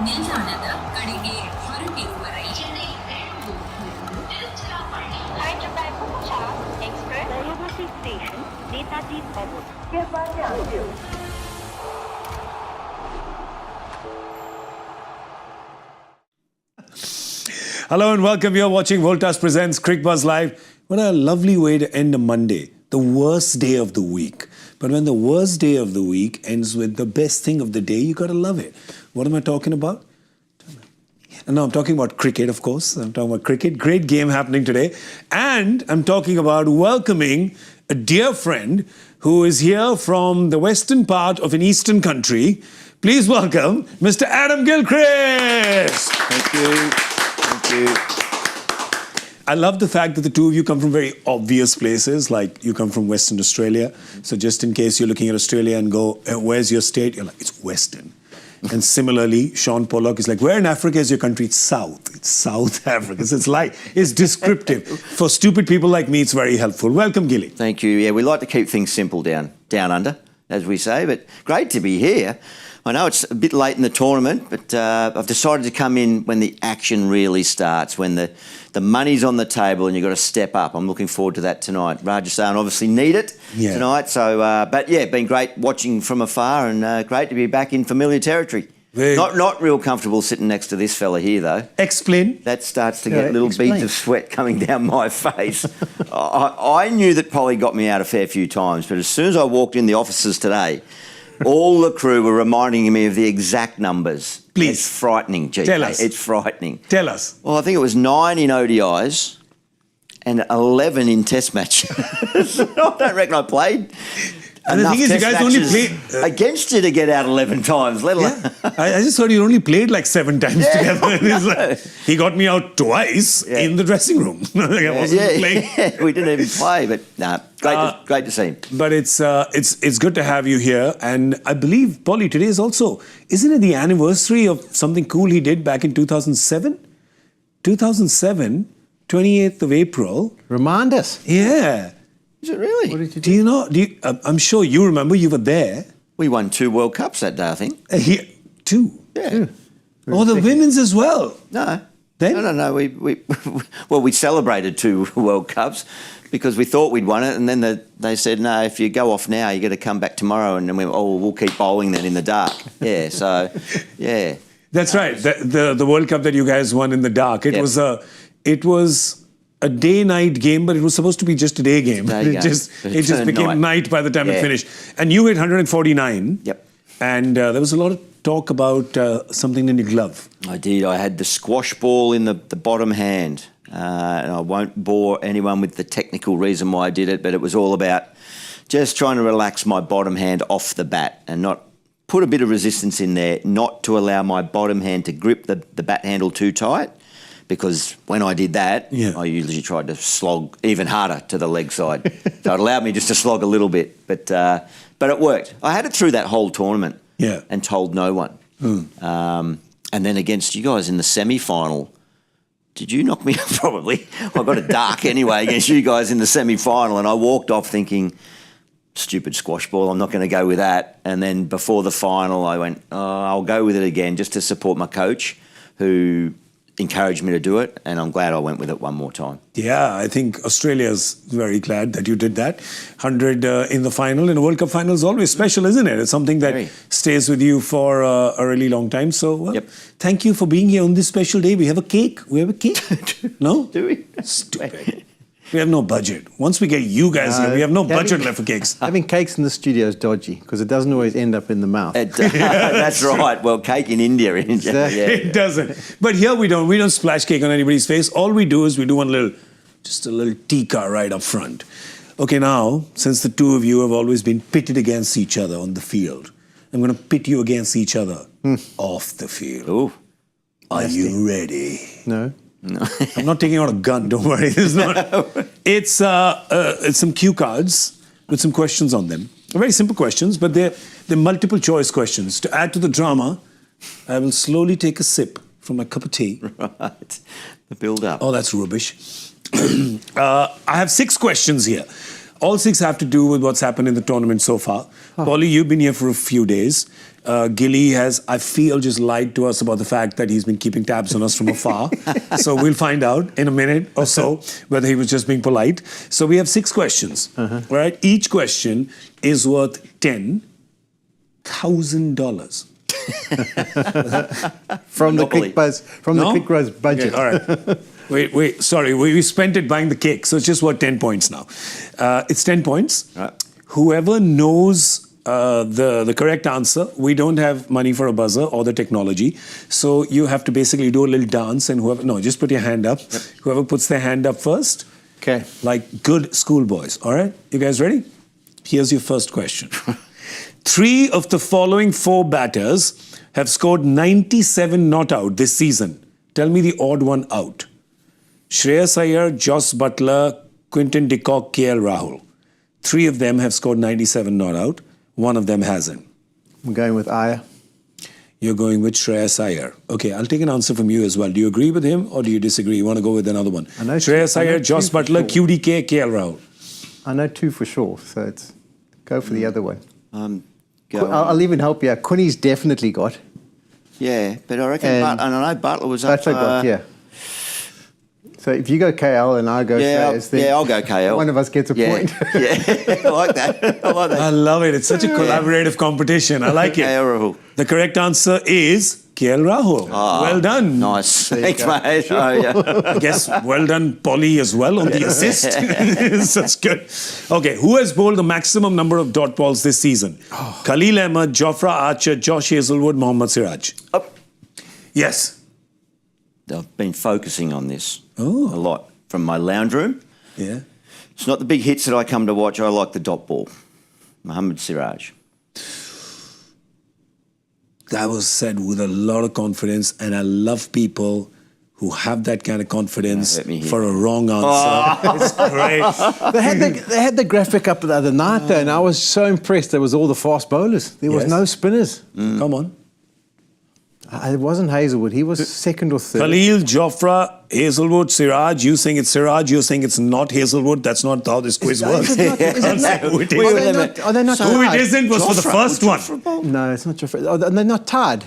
ನಿಲ್ದಾಣದ ಕಡೆಗೆ ಹೊರಟಿರುವರೆ Hello and welcome. You're watching Voltas presents Cricbuzz Live. What a lovely way to end a Monday, the worst day of the week. But when the worst day of the week ends with the best thing of the day, you gotta love it. What am I talking about? No, I'm talking about cricket, of course. I'm talking about cricket. Great game happening today. And I'm talking about welcoming a dear friend who is here from the western part of an eastern country. Please welcome Mr. Adam Gilchrist. Thank you. Thank you. I love the fact that the two of you come from very obvious places, like you come from Western Australia. So just in case you're looking at Australia and go, where's your state? You're like, it's Western. And similarly, Shaun Pollock is like, where in Africa is your country? It's South. It's South Africa. So it's descriptive. For stupid people like me, it's very helpful. Welcome, Gilly. Thank you. Yeah, we like to keep things simple down under, as we say, but great to be here. I know it's a bit late in the tournament, but I've decided to come in when the action really starts, when the money's on the table and you've got to step up. I'm looking forward to that tonight. Rajasthan obviously need it tonight. So, but yeah, been great watching from afar and great to be back in familiar territory. Not real comfortable sitting next to this fella here, though. Explain. That starts to get little beads of sweat coming down my face. I knew that Polly got me out a fair few times, but as soon as I walked in the offices today, all the crew were reminding me of the exact numbers. Please. It's frightening, GK. Tell us. It's frightening. Tell us. Well, I think it was 9 in ODIs and 11 in Test matches. I don't reckon I played. And the thing is, you guys only played against you to get out 11 times, let alone. Yeah. I just thought you only played like 7 times together. It's like, he got me out twice in the dressing room. I wasn't playing. Yeah, we didn't even play, but nah, great to see him. But it's good to have you here, and I believe Polly today is also, isn't it the anniversary of something cool he did back in 2007? 2007, 28th of April. Remind us. Yeah. Is it really? What did you do? Do you know? I'm sure you remember. You were there. We won 2 World Cups that day, I think. 2. Yeah. Oh, the women's as well. No. Then? No. We celebrated 2 World Cups because we thought we'd won it, and then they said, no, if you go off now, you got to come back tomorrow. And then we went, we'll keep bowling then in the dark. Yeah, so, yeah. That's right. The World Cup that you guys won in the dark. It was a day-night game, but it was supposed to be just a day game. It just became night by the time it finished. And you hit 149. Yep. And there was a lot of talk about something in your glove. I did. I had the squash ball in the bottom hand. And I won't bore anyone with the technical reason why I did it, but it was all about just trying to relax my bottom hand off the bat and not put a bit of resistance in there, not to allow my bottom hand to grip the bat handle too tight. Because when I did that, I usually tried to slog even harder to the leg side. So it allowed me just to slog a little bit. But it worked. I had it through that whole tournament and told no one. And then against you guys in the semi-final, did you knock me out? Probably. I got a dark anyway against you guys in the semi-final, and I walked off thinking, stupid squash ball, I'm not going to go with that. And then before the final, I went, I'll go with it again just to support my coach, who encouraged me to do it, and I'm glad I went with it one more time. Yeah, I think Australia's very glad that you did that. 100 in the final, in a World Cup final is always special, isn't it? It's something that stays with you for a really long time. So thank you for being here on this special day. We have a cake. We have a cake. No? Do we? Stupid. We have no budget. Once we get you guys here, we have no budget left for cakes. Having cakes in the studio is dodgy because it doesn't always end up in the mouth. That's right. Well, cake in India. Exactly. It doesn't. But here we don't splash cake on anybody's face. All we do is we do just a little tikka right up front. Okay, now, since the two of you have always been pitted against each other on the field, I'm going to pit you against each other off the field. Ooh. Are you ready? No. I'm not taking out a gun, don't worry. It's some cue cards with some questions on them. Very simple questions, but they're multiple choice questions. To add to the drama, I will slowly take a sip from my cup of tea. Right. The build-up. Oh, that's rubbish. I have 6 questions here. All 6 have to do with what's happened in the tournament so far. Polly, you've been here for a few days. Gilly has, I feel, just lied to us about the fact that he's been keeping tabs on us from afar. So we'll find out in a minute or so whether he was just being polite. So we have 6 questions, right? Each question is worth $10,000. From the Monopoly. Cricbuzz budget. Okay, all right. Wait, sorry. We spent it buying the cake, so it's just worth 10 points now. It's 10 points. Right. Whoever knows the correct answer, we don't have money for a buzzer or the technology. So you have to basically do a little dance and just put your hand up. Yep. Whoever puts their hand up first. Okay. Like good schoolboys. All right? You guys ready? Here's your first question. 3 of the following 4 batters have scored 97 not out this season. Tell me the odd one out. Shreyas Iyer, Joss Buttler, Quinton de Kock, KL Rahul. 3 of them have scored 97 not out. 1 of them hasn't. I'm going with Iyer. You're going with Shreyas Iyer. Okay, I'll take an answer from you as well. Do you agree with him or do you disagree? You want to go with another one? Shreyas Iyer, Joss Buttler, QDK, KL Rahul. I know 2 for sure, so it's go for the other one. Go I'll even help you out. Quinny's definitely got. Yeah, but I reckon, and I know Buttler was up. Buttler got, yeah. So if you go KL and I go Shreyas, then I'll go KL. one of us gets a point. Yeah, I like that. I love it. It's such a collaborative competition. I like it. KL Rahul. The correct answer is KL Rahul. Well done. Nice. Thanks, mate. Oh, yeah. I guess well done, Polly, as well on the assist. That's good. Okay, who has bowled the maximum number of dot balls this season? Khalil Ahmed, Jofra Archer, Josh Hazlewood, Mohammad Siraj. Yes. I've been focusing on this a Oh. lot from my lounge room. Yeah. It's not the big hits that I come to watch. I like the dot ball. Mohammad Siraj. That was said with a lot of confidence, and I love people who have that kind of confidence for a wrong answer. It's great. They had the graphic up the other night, though, and I was so impressed. There was all the fast bowlers. There was no spinners. Come on. It wasn't Hazlewood. He was second or third. Khalil, Jofra, Hazlewood, Siraj. You saying it's Siraj. You're saying it's not Hazlewood. That's not how this quiz works. Is it not? Who it is. Are they not Who tied? it isn't was for the first one. No, it's not Jofra. Oh, they're not tied.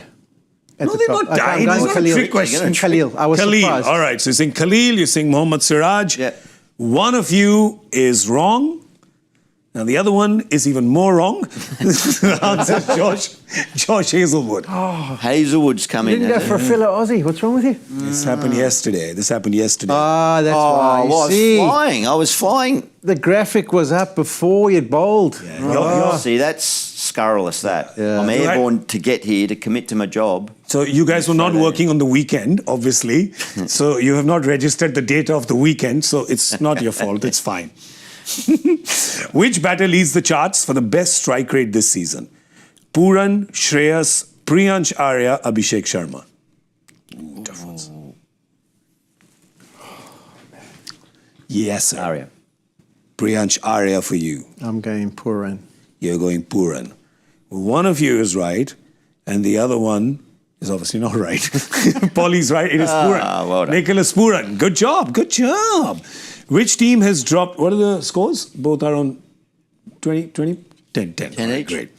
No, they're not tied. It's not a trick question. Khalil. I was surprised. All right. So you're saying Khalil. You're saying Mohammad Siraj. Yeah. One of you is wrong. Now the other one is even more wrong. The answer is Josh Hazlewood. Hazlewood's come You in. didn't go for a filler Aussie. What's wrong with you? This happened yesterday. Ah, that's why. I was flying. The graphic was up before you'd bowled. See, that's scurrilous, that. Yeah. I'm airborne to get here, to commit to my job. So you guys were not working on the weekend, obviously. So you have not registered the data of the weekend. So it's not your fault. It's fine. Which batter leads the charts for the best strike rate this season? Puran, Shreyas, Priyansh Arya, Abhishek Sharma. Tough ones. Yes, sir. Arya. Priyansh Arya for you. I'm going Puran. You're going Puran. One of you is right, and the other one is obviously not right. Polly's right. It is Puran. Well done. Nicholas Puran. Good job. Good job. Which team has dropped? What are the scores? Both are on 10 each. Great.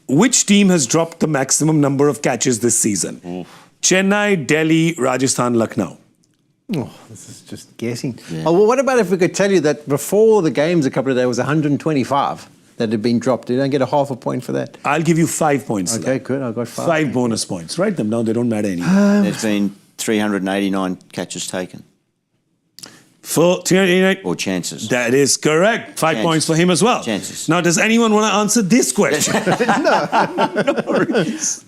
Which team has dropped the maximum number of catches this season? Chennai, Delhi, Rajasthan, Lucknow. Oh, this is just guessing. Yeah. Oh, well, what about if we could tell you that before the games a couple of days was 125 that had been dropped? You don't get a half a point for that. I'll give you 5 points. Okay, good. I got 5. 5 bonus points. Write them down. They don't matter anymore. There's been 389 catches taken. For 389. Or chances. That is correct. 5 points for him as well. Chances. Now, does anyone want to answer this question?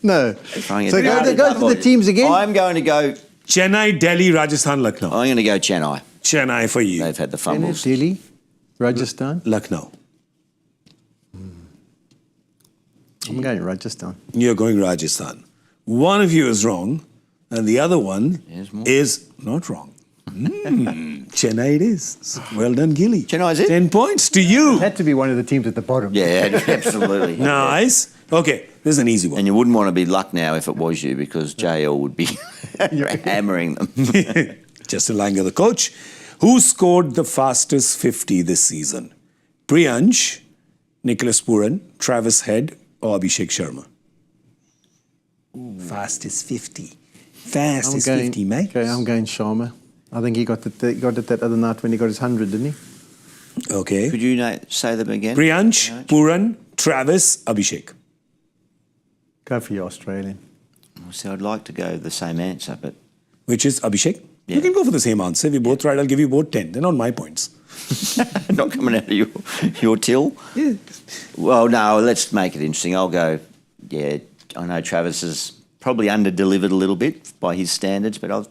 No. So go to the teams again. I'm going to go Chennai, Delhi, Rajasthan, Lucknow. I'm going to go Chennai. Chennai for you. They've had the Chennai, fumbles. Delhi, Rajasthan. Lucknow. I'm going Rajasthan. You're going Rajasthan. One of you is wrong, and the other one is not wrong. Chennai it is. Well done, Gilly. Chennai is it? 10 points to you. It had to be one of the teams at the bottom. Yeah, absolutely. Nice. Okay, this is an easy one. And you wouldn't want to be Lucknow if it was you, because JL would be hammering them. Just a line of the coach. Who scored the fastest 50 this season? Priyansh, Nicholas Pooran, Travis Head, or Abhishek Sharma? Fastest 50. Fastest 50, mate. Okay, I'm going Sharma. I think he got it that other night when he got his 100, didn't he? Okay. Could you say them again? Priyansh, Pooran, Travis, Abhishek. Go for your Australian. So I'd like to go the same answer, but... Which is Abhishek? Yeah. You can go for the same answer. If you both right, I'll give you both 10. They're not my points. Not coming out of your till? Yeah. Well, no, let's make it interesting. I'll go, I know Travis has probably under-delivered a little bit by his standards, but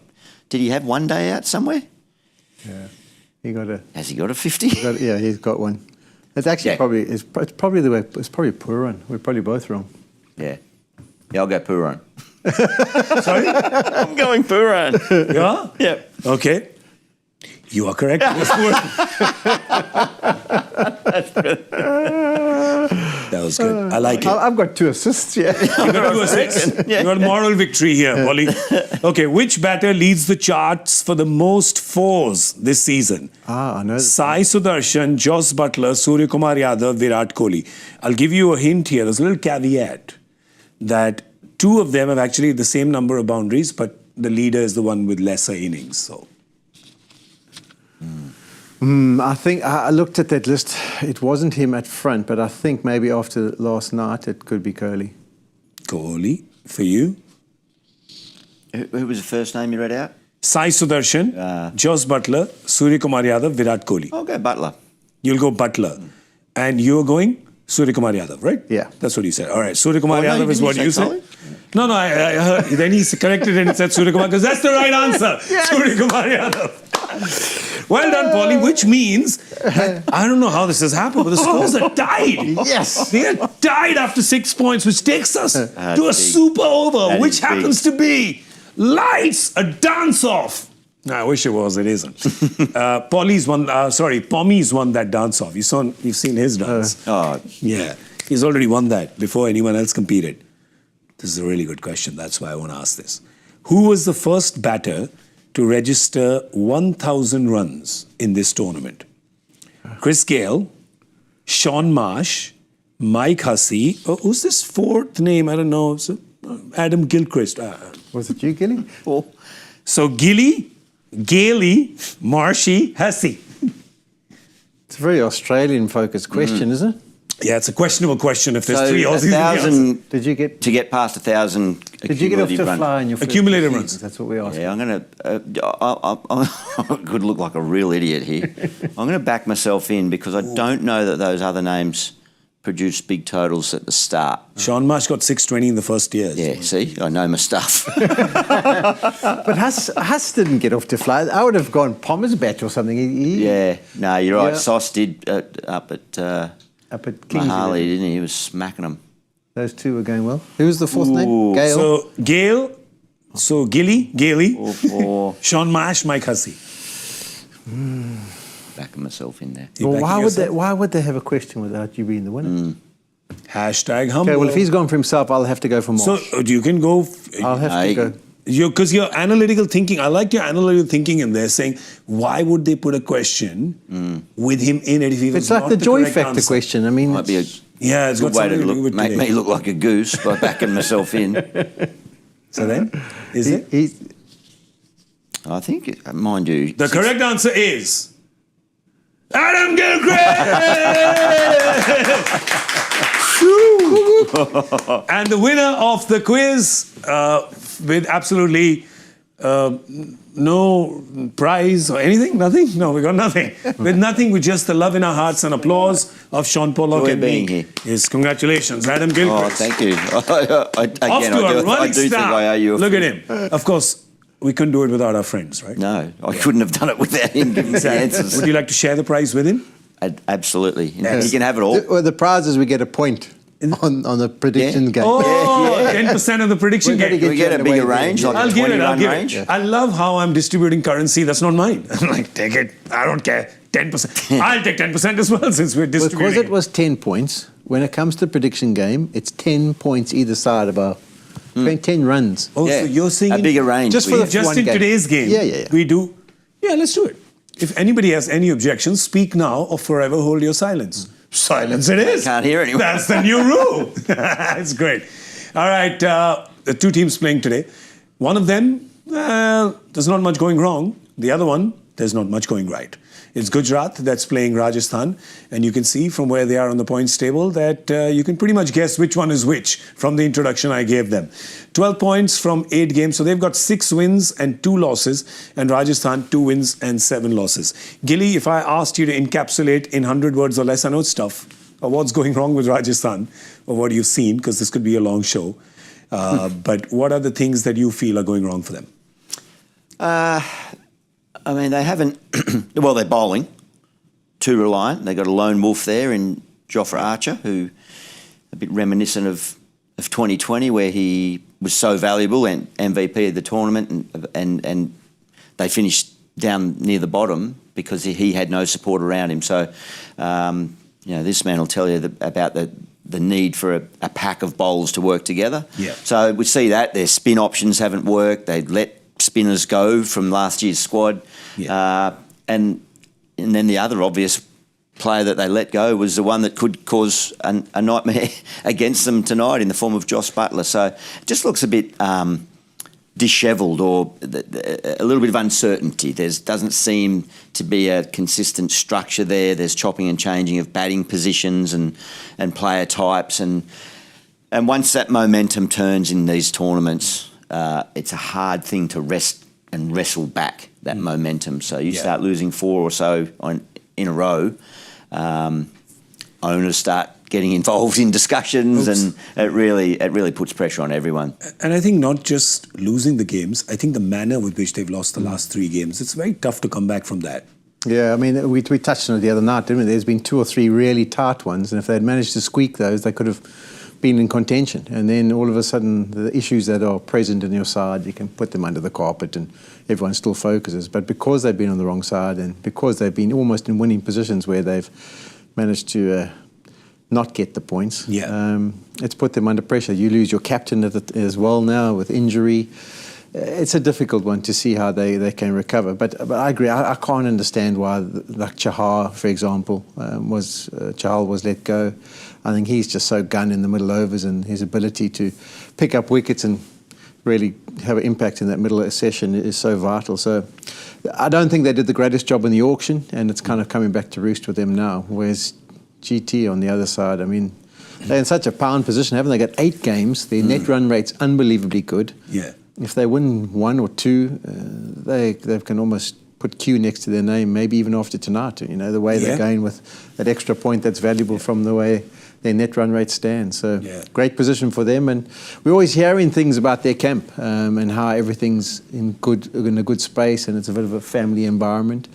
did he have one day out somewhere? Yeah. He got a... Has he got a 50? Yeah, he's got one. It's actually it's probably Pooran. We're probably both wrong. Yeah. Yeah, I'll go Pooran. Sorry? I'm going Pooran. Yeah? Yeah. Okay. You are correct. It was Pooran. That was good. I like it. I've got 2 assists, yeah. You got 2 assists. You got moral victory here, Polly. Okay, which batter leads the charts for the most 4s this season? I know. Sai Sudarshan, Jos Buttler, Surya Kumar Yadav, Virat Kohli. I'll give you a hint here. There's a little caveat that 2 of them have actually the same number of boundaries, but the leader is the one with lesser innings. So, I think I looked at that list. It wasn't him at front, but I think maybe after last night it could be Kohli. Kohli, for you. Who was the first name you read out? Sai Sudarshan, Jos Buttler, Surya Kumar Yadav, Virat Kohli. I'll go Buttler. You'll go Buttler. And you're going Surya Kumar Yadav, right? Yeah. That's what you said. All right. Surya Kumar no, Yadav is what you said. Kohli? No, I heard. Then he corrected it and said Surya Kumar because that's the right answer. Yes. Surya Kumar Yadav. Well done, Polly, which means that, I don't know how this has happened, but the scores are tied. Yes. They are tied after 6 points, which takes us to a super over, That which happens to be lights, a dance-off. No, I wish it was. It isn't. Pommy's won that dance-off. You've seen his dance. Yeah. He's already won that before anyone else competed. This is a really good question. That's why I want to ask this. Who was the first batter to register 1,000 runs in this tournament? Chris Gayle, Shaun Marsh, Mike Hussey. Oh, who's this 4th name? I don't know. Adam Gilchrist. Was it you, Gilly? Oh. So Gilly, Gailey, Marshy, Hussey. It's a very Australian-focused question, isn't it? Yeah, it's a questionable question if there's So 3 Aussies in the answer. 1,000 Did you get? to get past 1,000 Did you get off to runs. fly in your first Accumulated season? runs. That's what we asked. Yeah, I'm going to... I could look like a real idiot here. I'm going to back myself in because I don't know that those other names produced big totals at the start. Shaun Marsh got 620 in the first year. Yeah, see? I know my stuff. But Huss didn't get off to fly. I would have gone Palmer's bat or something. Yeah, no, you're right. Yeah. Sauce did up at Kings. Mahali, didn't he? He was smacking them. Those 2 were going well. Who was the 4th name? Gayle. So Gayle, Gailey, Or Shaun Marsh, Mike Hussey. backing myself in there. You Well, backing why yourself? would they have a question without you being the winner? Hashtag humble. Okay, well, if he's gone for himself, I'll have to go for Marsh. So you can go. I'll have to go. Because your analytical thinking, I liked your analytical thinking in there, saying why would they put a question with him in it if he was It's like not the joy correct factor answer? question. I mean, Might be a Yeah, it's good got way to something to do with make today. me look like a goose by backing myself in. So then, is it? I think, mind you... The correct answer is Adam Gilchrist! And the winner of the quiz with absolutely no prize or anything? Nothing? No, we got nothing. With nothing, with just the love in our hearts and applause of Shaun Pollock Joy and being me. here. Yes, congratulations, Adam Oh, Gilchrist. thank you. Off Again, to a I running do think start. I owe you a Look at him. Of course, we couldn't do it without our friends, right? No, I couldn't have done it without him giving me the answers. Would you like to share the prize with him? Absolutely. Yes. You can have it all. The prize is we get a point on the prediction game. Oh, 10% of the prediction We're gonna game. get We get a bigger range, like I'll a give it. 20-run range. Yeah. I love how I'm distributing currency. That's not mine. I'm like, take it. I don't care. 10%. I'll take 10% as well since we're distributing. Because it was 10 points, when it comes to prediction game, it's 10 points either side of our 10 runs. Oh, Yeah, so you're saying a bigger range. Just for the just one in game. today's game. Yeah. We do. Yeah, let's do it. If anybody has any objections, speak now or forever hold your silence. Silence it is. Can't hear anyone. That's the new rule. It's great. All right, the two teams playing today. One of them, there's not much going wrong. The other one, there's not much going right. It's Gujarat that's playing Rajasthan, and you can see from where they are on the points table that you can pretty much guess which one is which from the introduction I gave them. 12 points from 8 games, so they've got 6 wins and 2 losses, and Rajasthan 2 wins and 7 losses. Gilly, if I asked you to encapsulate in 100 words or less, I know it's tough, or what's going wrong with Rajasthan, or what you've seen, because this could be a long show, but what are the things that you feel are going wrong for them? I mean, they haven't... well, they're bowling. Too reliant. They've got a lone wolf there in Jofra Archer, who a bit reminiscent of 2020, where he was so valuable and MVP of the tournament, and they finished down near the bottom because he had no support around him. So, this man will tell you about the need for a pack of bowlers to work together. Yeah. So we see that. Their spin options haven't worked. They let spinners go from last year's squad. Yeah. And then the other obvious player that they let go was the one that could cause a nightmare against them tonight in the form of Josh Buttler. So it just looks a bit dishevelled, or a little bit of uncertainty. There doesn't seem to be a consistent structure there. There's chopping and changing of batting positions and player types. And once that momentum turns in these tournaments, it's a hard thing to wrestle back that momentum. So you start losing 4 or so in a row, owners start getting involved in discussions, and it really puts pressure on everyone. And I think not just losing the games, I think the manner with which they've lost the last 3 games, it's very tough to come back from that. Yeah, I mean, we touched on it the other night, didn't we? There's been 2 or 3 really tight ones, and if they'd managed to squeak those, they could have been in contention. And then all of a sudden, the issues that are present in your side, you can put them under the carpet and everyone still focuses. But because they've been on the wrong side, and because they've been almost in winning positions where they've managed to not get the points, it's put them under pressure. You lose your captain as well now with injury. It's a difficult one to see how they can recover. But I agree, I can't understand why, like Chahal, for example, Chahal was let go. I think he's just so gun in the middle overs, and his ability to pick up wickets and really have an impact in that middle session is so vital. So I don't think they did the greatest job in the auction, and it's kind of coming back to roost with them now. Whereas GT on the other side, I mean, they're in such a pound position, haven't they? Got 8 games, their net run rate's unbelievably good. Yeah. If they win 1 or 2, they can almost put Q next to their name, maybe even after tonight. You know, the way they're going with that extra point that's valuable from the way their net run rate stands. So great position for them. And we're always hearing things about their camp and how everything's in a good space, and it's a bit of a family environment,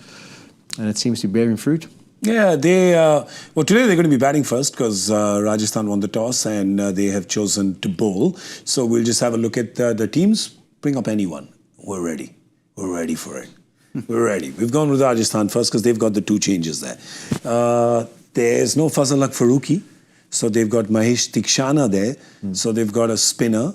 and it seems to be bearing fruit. Yeah, today they're going to be batting first because Rajasthan won the toss and they have chosen to bowl. So we'll just have a look at the teams. Bring up anyone. We're ready. We're ready for it. We're ready. We've gone with Rajasthan first because they've got the 2 changes there. There's no Fazal Farooqi. So they've got Mahesh Dikshana there. So they've got a spinner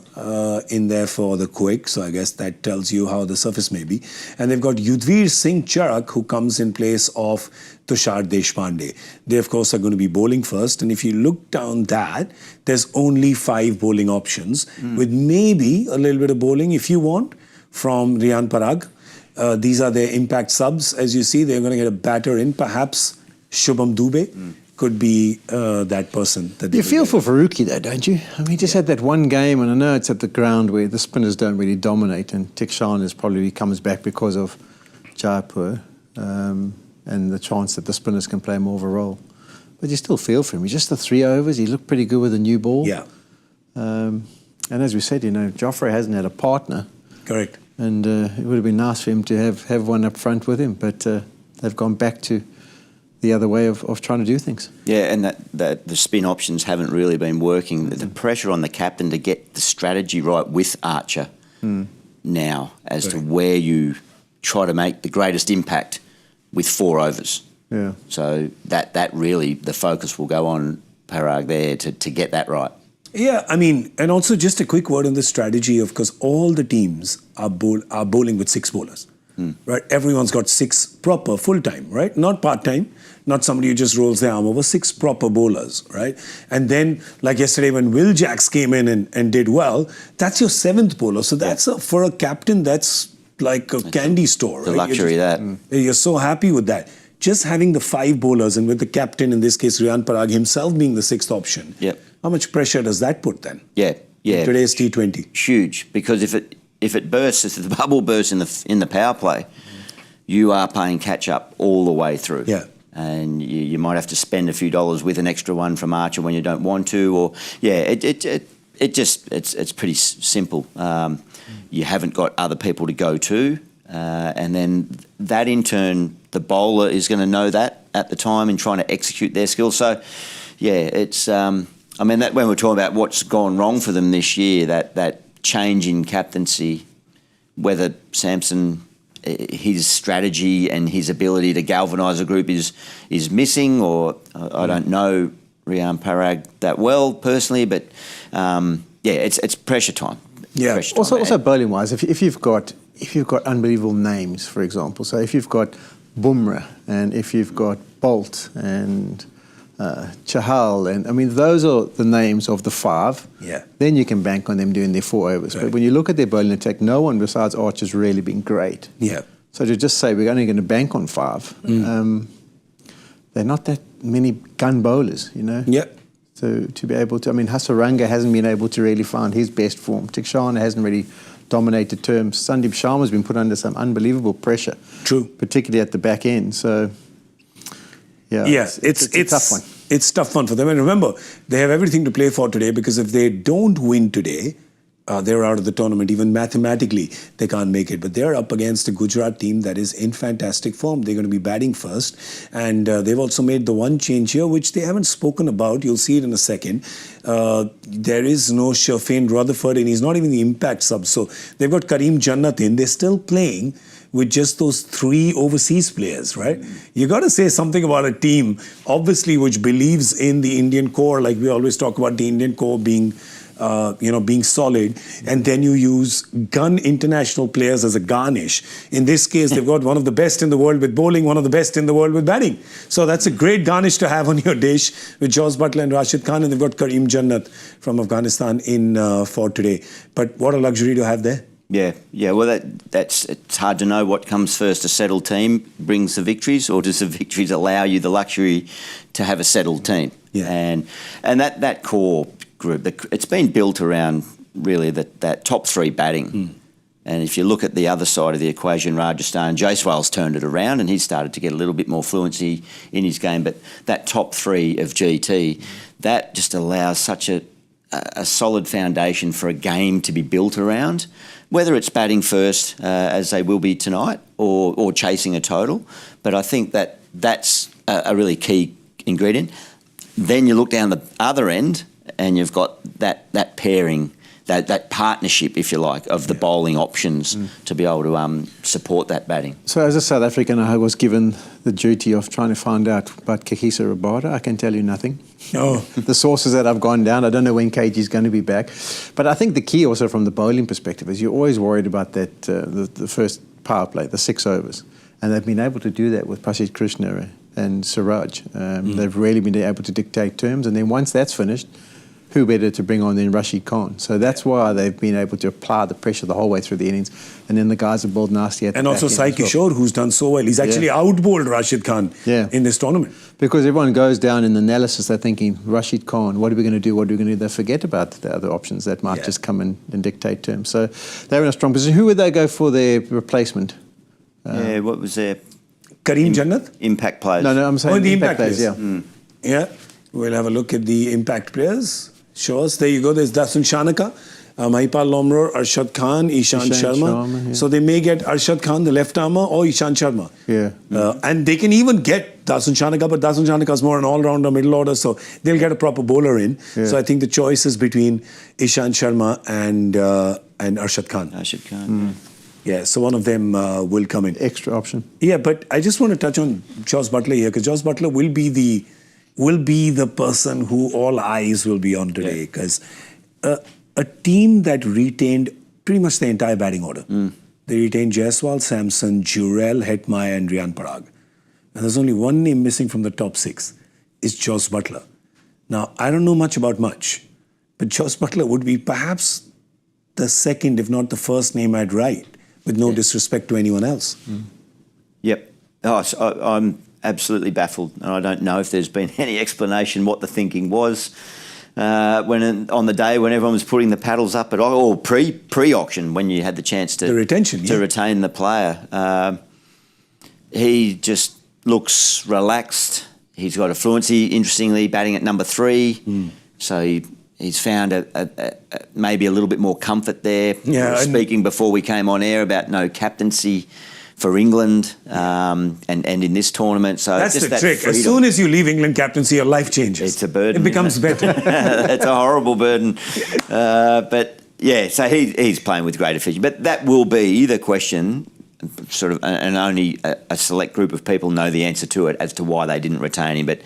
in there for the quick. So I guess that tells you how the surface may be. And they've got Yudhvir Singh Charak, who comes in place of Tushar Deshpande. They, of course, are going to be bowling first. And if you look down that, there's only 5 bowling options, with maybe a little bit of bowling, if you want, from Riyan Parag. These are their impact subs. As you see, they're going to get a batter in. Perhaps Shubham Dubey could be that person. You feel for Farooqi though, don't you? I mean, he just had that one game, and I know it's at the ground where the spinners don't really dominate, and Tikshan probably comes back because of Jaipur and the chance that the spinners can play more of a role. But you still feel for him. He's just the 3 overs. He looked pretty good with a new ball. Yeah. And as we said, Joffrey hasn't had a partner. Correct. And it would have been nice for him to have one up front with him, but they've gone back to the other way of trying to do things. Yeah, and that the spin options haven't really been working. The pressure on the captain to get the strategy right with Archer now as to where you try to make the greatest impact with 4 overs. Yeah. So that really, the focus will go on Parag there to get that right. Yeah, I mean, and also just a quick word on the strategy of, because all the teams are bowling with 6 bowlers. right? Everyone's got 6 proper full-time, right? Not part-time, not somebody who just rolls their arm over, 6 proper bowlers, right? And then, like yesterday when Will Jacks came in and did well, that's your 7th bowler. So that's for a captain, that's like a candy store. The right? luxury that. You're so happy with that. Just having the 5 bowlers and with the captain, in this case, Riyan Parag himself being the 6th option. Yep. How much pressure does that put then? Yeah. In today's T20. Huge, because if it bursts, if the bubble bursts in the power play, you are paying catch up all the way through. Yeah. And you might have to spend a few dollars with an extra one from Archer when you don't want to, or it's pretty simple. You haven't got other people to go to, and then that in turn, the bowler is going to know that at the time in trying to execute their skills. So, yeah, it's. I mean, that when we're talking about what's gone wrong for them this year, that change in captaincy, whether Samson, his strategy and his ability to galvanise a group is missing, or I don't know Riyan Parag that well personally, but it's pressure time. Yeah. Pressure time. Also bowling wise, if you've got unbelievable names, for example, so if you've got Bumrah and if you've got Bolt and Chahal, and I mean those are the names of the 5. Yeah. Then you can bank on them doing their 4 overs. Right. But when you look at their bowling attack, no one besides Archer's really been great. Yeah. So to just say we're only going to bank on 5, they're not that many gun bowlers, you know. Yeah. So to be able to, I mean, Hasaranga hasn't been able to really find his best form. Tikshan hasn't really dominated terms. Sandeep Sharma's been put under some unbelievable pressure. True. Particularly at the back end. So, yeah. Yes, it's a tough one. It's tough one for them. And remember, they have everything to play for today, because if they don't win today, they're out of the tournament. Even mathematically, they can't make it. But they're up against a Gujarat team that is in fantastic form. They're going to be batting first. And they've also made the one change here, which they haven't spoken about. You'll see it in a second. There is no Shafin Rutherford, and he's not even the impact sub. So they've got Karim Jannat in. They're still playing with just those 3 overseas players, right? You got to say something about a team, obviously, which believes in the Indian core, like we always talk about the Indian core being being solid, and then you use gun international players as a garnish. In this case, they've got one of the best in the world with bowling, one of the best in the world with batting. So that's a great garnish to have on your dish with Jos Buttler and Rashid Khan, and they've got Karim Jannat from Afghanistan in for today. But what a luxury to have there. Yeah. Well, it's hard to know what comes first. A settled team brings the victories, or does the victories allow you the luxury to have a settled team? Yeah. And that core group, it's been built around really that top 3 batting. And if you look at the other side of the equation, Rajasthan, Jaiswal's turned it around and he's started to get a little bit more fluency in his game. But that top 3 of GT, that just allows such a solid foundation for a game to be built around, whether it's batting first, as they will be tonight, or chasing a total. But I think that's a really key ingredient. Then you look down the other end and you've got that pairing, that partnership, if you like, of the bowling options to be able to support that batting. So as a South African, I was given the duty of trying to find out about Kekisa Rabada. I can tell you nothing. Oh. The sources that I've gone down, I don't know when KG's going to be back. But I think the key also from the bowling perspective is you're always worried about that the first power play, the 6 overs. And they've been able to do that with Prasidh Krishna and Siraj. They've really been able to dictate terms. And then once that's finished, who better to bring on than Rashid Khan? So that's why they've been able to apply the pressure the whole way through the innings. And then the guys have bowled nasty at the And back also end Sai as well. Kishore, who's done so well. He's actually out-bowled Rashid Khan in this tournament. Because everyone goes down in the analysis, they're thinking, Rashid Khan, what are we going to do? What are we going to do? They forget about the other options that might just come in and dictate terms. So they're in a strong position. Who would they go for their replacement? What was their... Karim Jannat? Impact players. No, I'm saying the impact players. Yeah. Yeah, we'll have a look at the impact players. Shows. There you go. There's Dasun Shanaka, Mahipal Lomror, Arshad Khan, Ishan Sharma. So they may get Arshad Khan, the left armer, or Ishan Sharma. Yeah. And they can even get Dasun Shanaka, but Dasun Shanaka is more an all-rounder, middle order, so they'll get a proper bowler in. Yeah. So I think the choice is between Ishan Sharma and Arshad Khan. Arshad Khan. Yeah, so one of them will come in. Extra option. Yeah, but I just want to touch on Jos Buttler here, because Jos Buttler will be the person who all eyes will be on today, because a team that retained pretty much the entire batting order. They retained Jaiswal, Samson, Jurel, Hetmaya and Rian Parag. And there's only one name missing from the top 6. It's Jos Buttler. Now, I don't know much about much, but Jos Buttler would be perhaps the second, if not the first name I'd write, with no disrespect to anyone else. Yep. Oh, so I'm absolutely baffled. And I don't know if there's been any explanation what the thinking was on the day when everyone was putting the paddles up at all, or pre-auction, when you had the chance to retain the player. He just looks relaxed. He's got a fluency, interestingly, batting at number 3. So he's found maybe a little bit more comfort there. Yeah, speaking before we came on air about no captaincy for England and in this tournament. So that's just the trick. Freedom. As soon as you leave England captaincy, your life changes. It's a burden. It becomes better. It's a horrible burden. But yeah, so he's playing with great efficiency. But that will be the question, sort of, and only a select group of people know the answer to it as to why they didn't retain him. But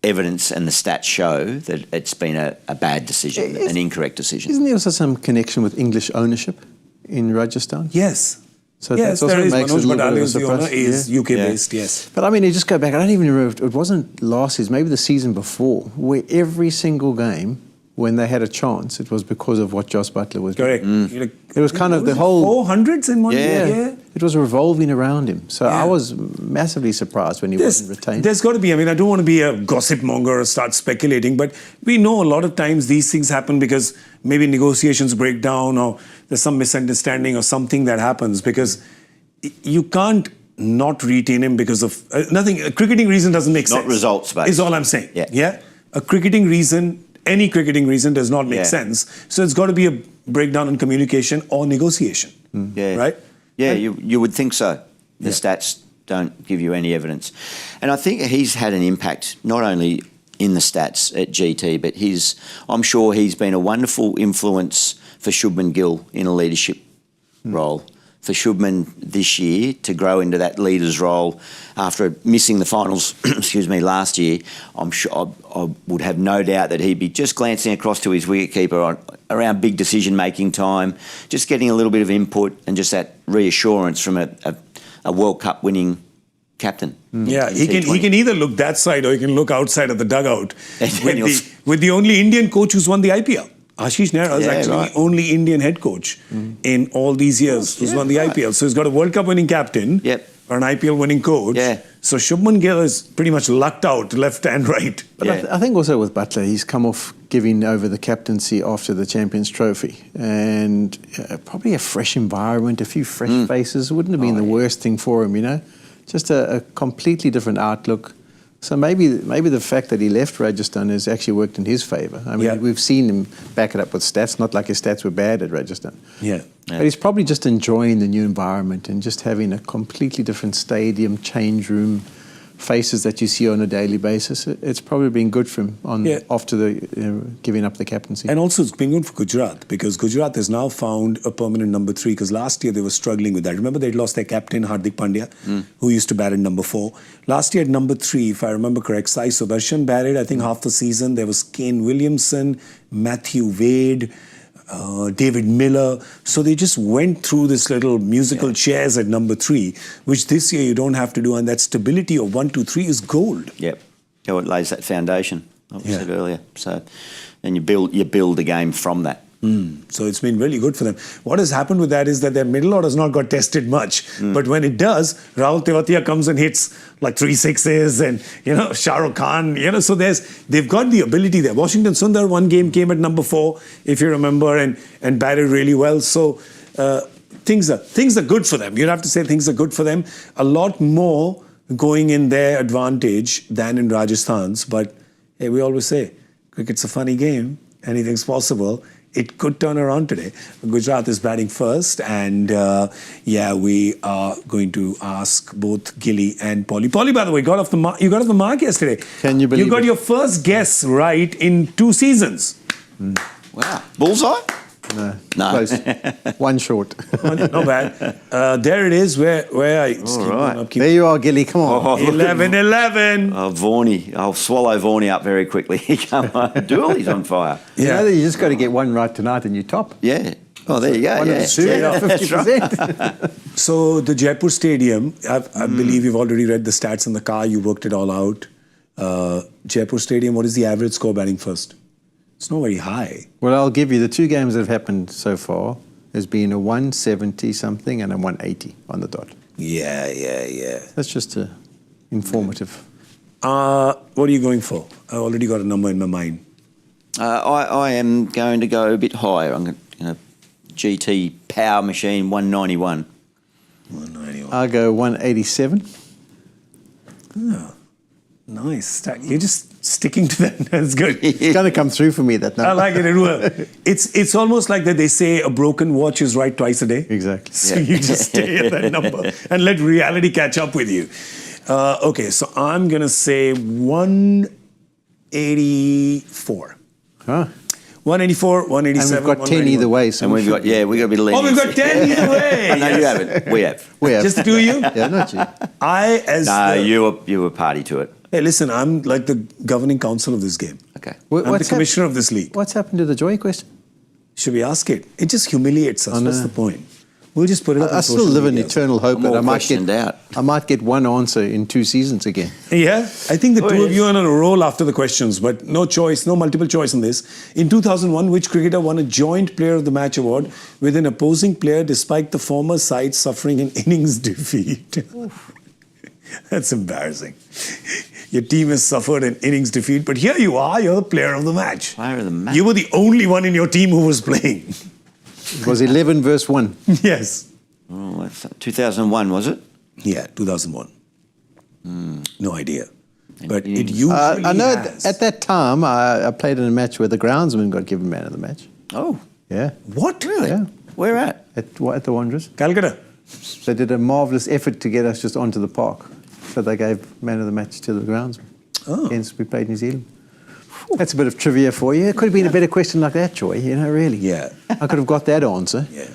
evidence and the stats show that it's been a bad decision, an incorrect decision. Isn't there also some connection with English ownership in Rajasthan? Yes. So yes, that also there is. makes Manoj it a little bit of a Badale, the owner, surprise. is UK-based, yes. But I mean, you just go back, I don't even remember, it wasn't last season, maybe the season before, where every single game, when they had a chance, it was because of what Jos Buttler was doing. Correct. It was kind of the whole... 400s in one year? Yeah. It was revolving around him. So I was massively surprised when he wasn't retained. There's got to be, I mean, I don't want to be a gossip monger or start speculating, but we know a lot of times these things happen because maybe negotiations break down or there's some misunderstanding or something that happens, because you can't not retain him because of nothing. A cricketing reason doesn't make sense. Not results based. Is all I'm saying. Yeah. A cricketing reason, any cricketing reason does not make sense. So it's got to be a breakdown in communication or negotiation. Right? Yeah, you would think so. The stats don't give you any evidence. And I think he's had an impact, not only in the stats at GT, but I'm sure he's been a wonderful influence for Shubman Gill in a leadership role. For Shubman this year to grow into that leader's role after missing the finals, last year, I'm sure I would have no doubt that he'd be just glancing across to his wicketkeeper around big decision-making time, just getting a little bit of input and just that reassurance from a World Cup winning captain. Yeah, he can either look that side or he can look outside of the dugout with the only Indian coach who's won the IPL. Ashish Nehra is actually the only Indian head coach in all these years who's won the IPL. So he's got a World Cup winning captain or an IPL winning coach. So Shubman Gill is pretty much lucked out left and right. But I think also with Buttler, he's come off giving over the captaincy after the Champions Trophy. And probably a fresh environment, a few fresh faces. Wouldn't have been the worst thing for him, you know. Just a completely different outlook. So maybe the fact that he left Rajasthan has actually worked in his favour. I mean, we've seen him back it up with stats, not like his stats were bad at Rajasthan. But he's probably just enjoying the new environment and just having a completely different stadium, change room, faces that you see on a daily basis. It's probably been good for him after the giving up the captaincy. And also it's been good for Gujarat, because Gujarat has now found a permanent number 3, because last year they were struggling with that. Remember they'd lost their captain Hardik Pandya, who used to bat at number 4. Last year at number 3, if I remember correct, Sai Sudarshan batted, I think half the season. There was Kane Williamson, Matthew Wade, David Miller. So they just went through this little musical chairs at number 3, which this year you don't have to do. And that stability of 1, 2, 3 is gold. Yep. It lays that foundation, like I said earlier. So, and you build the game from that. So it's been really good for them. What has happened with that is that their middle order has not got tested much. But when it does, Rahul Tewatia comes and hits like 3 sixes and, Shah Rukh Khan, so they've got the ability there. Washington Sundar, one game came at number 4, if you remember, and batted really well. So things are good for them. You'd have to say things are good for them. A lot more going in their advantage than in Rajasthan's. But hey, we always say, cricket's a funny game. Anything's possible. It could turn around today. Gujarat is batting first, and we are going to ask both Gilly and Polly. Polly, by the way, you got off the mark yesterday. Can you believe you got your first guess right in 2 seasons? Wow. Bullseye? No. Close. One short. Not bad. There it is. Where are you? All right. There you are, Gilly. Come on. 11-11. Oh, Varney. I'll swallow Varney up very quickly. Come on. Dooley's on fire. You know that you just got to get one right tonight and you're top. Yeah. Oh, there you go. One of Yeah. the two, Yeah, that's 50%. So the Jaipur Stadium, I believe you've already read the stats in the car. You worked it all out. Jaipur Stadium, what is the average score batting first? It's not very high. Well, I'll give you the two games that have happened so far. There's been a 170 something and a 180 on the dot. Yeah. That's just informative. What are you going for? I already got a number in my mind. I am going to go a bit higher. I'm going to GT Power Machine 191. 191. I'll go 187. Oh, nice. You're just sticking to that. That's good. It's going to come through for me, that number. I like it. It will. It's almost like that they say a broken watch is right twice a day. Exactly. So you just stay at that number and let reality catch up with you. Okay, so I'm going to say 184. Huh? 184, 187. And we've got 10 either way. So And we've got a bit of lenient. Oh, we've got 10 either way. No, you haven't. We have. We have. Just the two of you? Yeah, not you. You were party to it. Hey, listen, I'm like the governing council of this game. Okay. I'm the commissioner of this league. What's happened to the joy question? Should we ask it? It just humiliates us. I know. What's the point? We'll just put it up I on still social live in media. eternal hope I'm that all I might get one answer in 2 seasons again. Yeah, I think the two of yes. you are on a roll after the questions, but no choice, no multiple choice in this. In 2001, which cricketer won a joint Player of the Match award with an opposing player despite the former side suffering an innings defeat? That's embarrassing. Your team has suffered an innings defeat, but here you are, you're the Player of the Match. Player of the match. You were the only one in your team who was playing. It was 11 verse 1. Yes. Oh, that's 2001, was it? Yeah, 2001. No idea. But innings. it usually I know has. at that time I played in a match where the groundsman got given man of the match. Oh, Yeah. What? really? Yeah. Where at? At the Wanderers. Calcutta. They did a marvellous effort to get us just onto the park. So they gave man of the match to the groundsman. Oh. Hence we played New Zealand. That's a bit of trivia for you. It could have been a better question like that, Joy, really. Yeah. I could have got that answer. Yeah.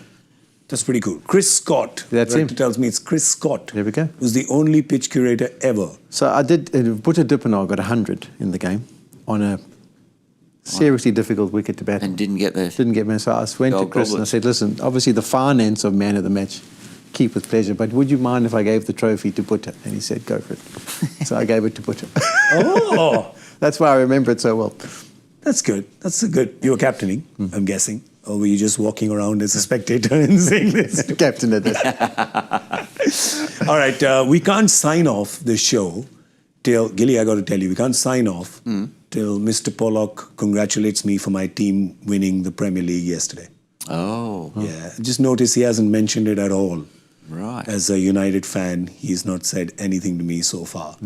That's pretty cool. Chris Scott. That's Director him. tells me it's Chris Scott. There we go. Who's the only pitch curator ever. So I did, Buttler Dip and I got 100 in the game on a seriously difficult wicket to bat. And didn't get the... Didn't get me. So I went to Gold Chris and I Goblet. said, listen, obviously the finance of man of the match, keep with pleasure, but would you mind if I gave the trophy to Buttler? And he said, go for it. So I gave it to Buttler. Oh, That's why I remember it so well. that's good. That's a good. You were captaining, I'm guessing. Or were you just walking around as a spectator and saying this? Captain of this. All right, we can't sign off the show till, Gilly, I got to tell you, we can't sign off till Mr. Pollock congratulates me for my team winning the Premier League yesterday. Oh, Yeah, just notice he hasn't mentioned it at all. right. As a United fan, he's not said anything to me so far.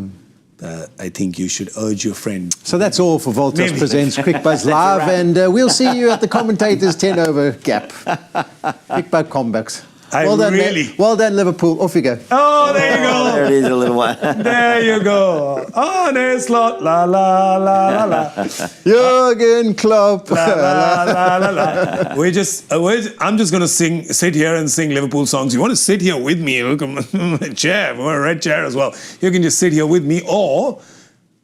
I think you should urge your friend. So that's all for Voltas Maybe. Presents Cricbuzz Live, and we'll see you at the commentators 10 over gap. Cricbuzz comebacks. Well done, Liverpool. Off you go. Oh, there you go. There it is, a little one. There you go. Oh, there's Slot. La, la, la, la, la. Jürgen Klopp. La, la, la, la, la. I'm just going to sit here and sing Liverpool songs. You want to sit here with me? Look at my chair. I want a red chair as well. You can just sit here with me, or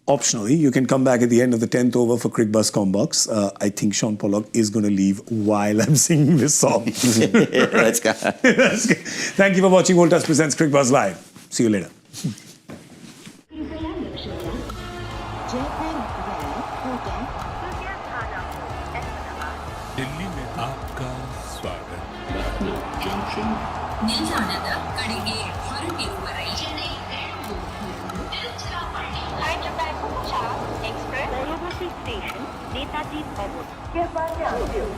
optionally, you can come back at the end of the 10th over for Cricbuzz Combox. I think Shaun Pollock is going to leave while I'm singing this song. Let's go. That's good. Thank you for watching Voltas Presents Cricbuzz Live. See you later. Delhi में आपका स्वागत ನಿಲ್ದಾಣದ ಕಡೆಗೆ ಹೊರಟಿರುವರೆ Hyderabad Express, Railway Station, Netaji Avenue.